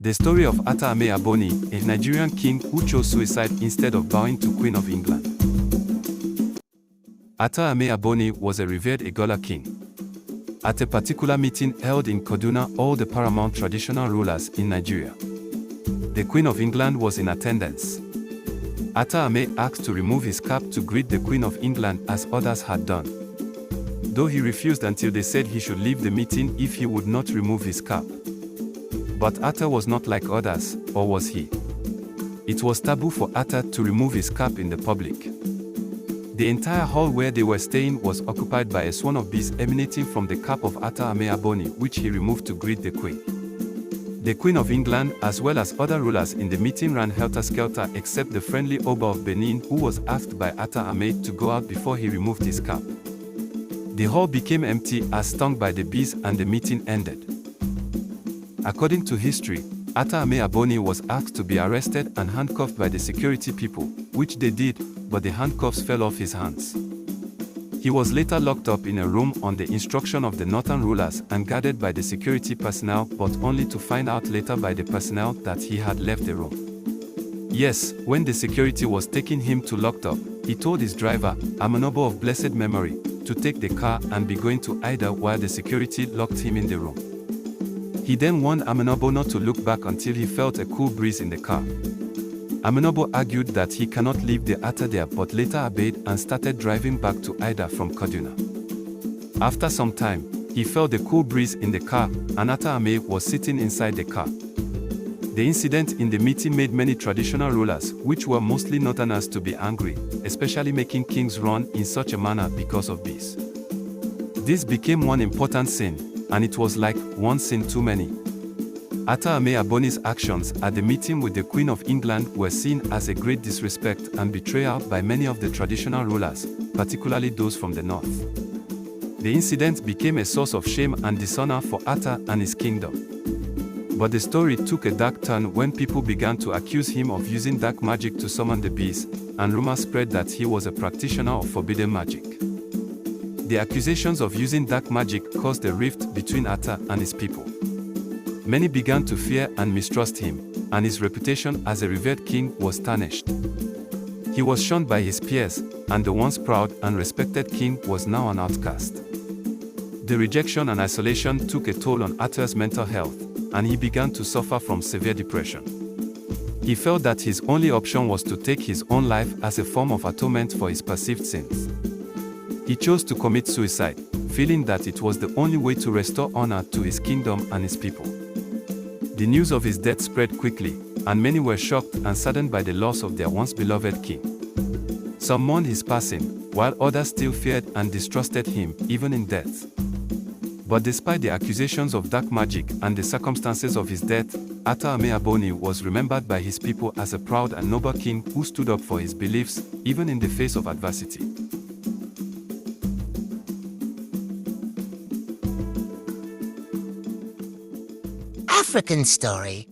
The story of Ata Ame Aboni, a Nigerian king who chose suicide instead of bowing to Queen of England. Ata Ame Aboni was a revered Igola king. At a particular meeting held in Kaduna, all the paramount traditional rulers in Nigeria. The Queen of England was in attendance. Ata Ame asked to remove his cap to greet the Queen of England as others had done, though he refused until they said he should leave the meeting if he would not remove his cap. But Ata was not like others, or was he? It was taboo for Ata to remove his cap in the public. The entire hall where they were staying was occupied by a swarm of bees emanating from the cap of Ata Ame Aboni, which he removed to greet the Queen. The Queen of England, as well as other rulers in the meeting, ran helter-skelter except the friendly Oba of Benin, who was asked by Ata Ame to go out before he removed his cap. The hall became empty as stung by the bees, and the meeting ended. According to history, Ata Ame Aboni was asked to be arrested and handcuffed by the security people, which they did, but the handcuffs fell off his hands. He was later locked up in a room on the instruction of the northern rulers and guarded by the security personnel, but only to find out later by the personnel that he had left the room. Yes, when the security was taking him to locked up, he told his driver, Amanobo of blessed memory, to take the car and be going to Ida while the security locked him in the room. He then warned Amanobo not to look back until he felt a cool breeze in the car. Amanobo argued that he cannot leave the Ata there, but later obeyed and started driving back to Ida from Kaduna. After some time, he felt the cool breeze in the car, and Ata Ame was sitting inside the car. The incident in the meeting made many traditional rulers, which were mostly northerners, to be angry, especially making kings run in such a manner because of bees. This became one important sin, and it was like one sin too many. Ata Ame Aboni's actions at the meeting with the Queen of England were seen as a great disrespect and betrayal by many of the traditional rulers, particularly those from the north. The incident became a source of shame and dishonor for Ata and his kingdom. But the story took a dark turn when people began to accuse him of using dark magic to summon the bees, and rumors spread that he was a practitioner of forbidden magic. The accusations of using dark magic caused a rift between Ata and his people. Many began to fear and mistrust him, and his reputation as a revered king was tarnished. He was shunned by his peers, and the once proud and respected king was now an outcast. The rejection and isolation took a toll on Ata's mental health, and he began to suffer from severe depression. He felt that his only option was to take his own life as a form of atonement for his perceived sins. He chose to commit suicide, feeling that it was the only way to restore honor to his kingdom and his people. The news of his death spread quickly, and many were shocked and saddened by the loss of their once beloved king. Some mourned his passing, while others still feared and distrusted him, even in death. But despite the accusations of dark magic and the circumstances of his death, Ata Ame Aboni was remembered by his people as a proud and noble king who stood up for his beliefs, even in the face of adversity. African Story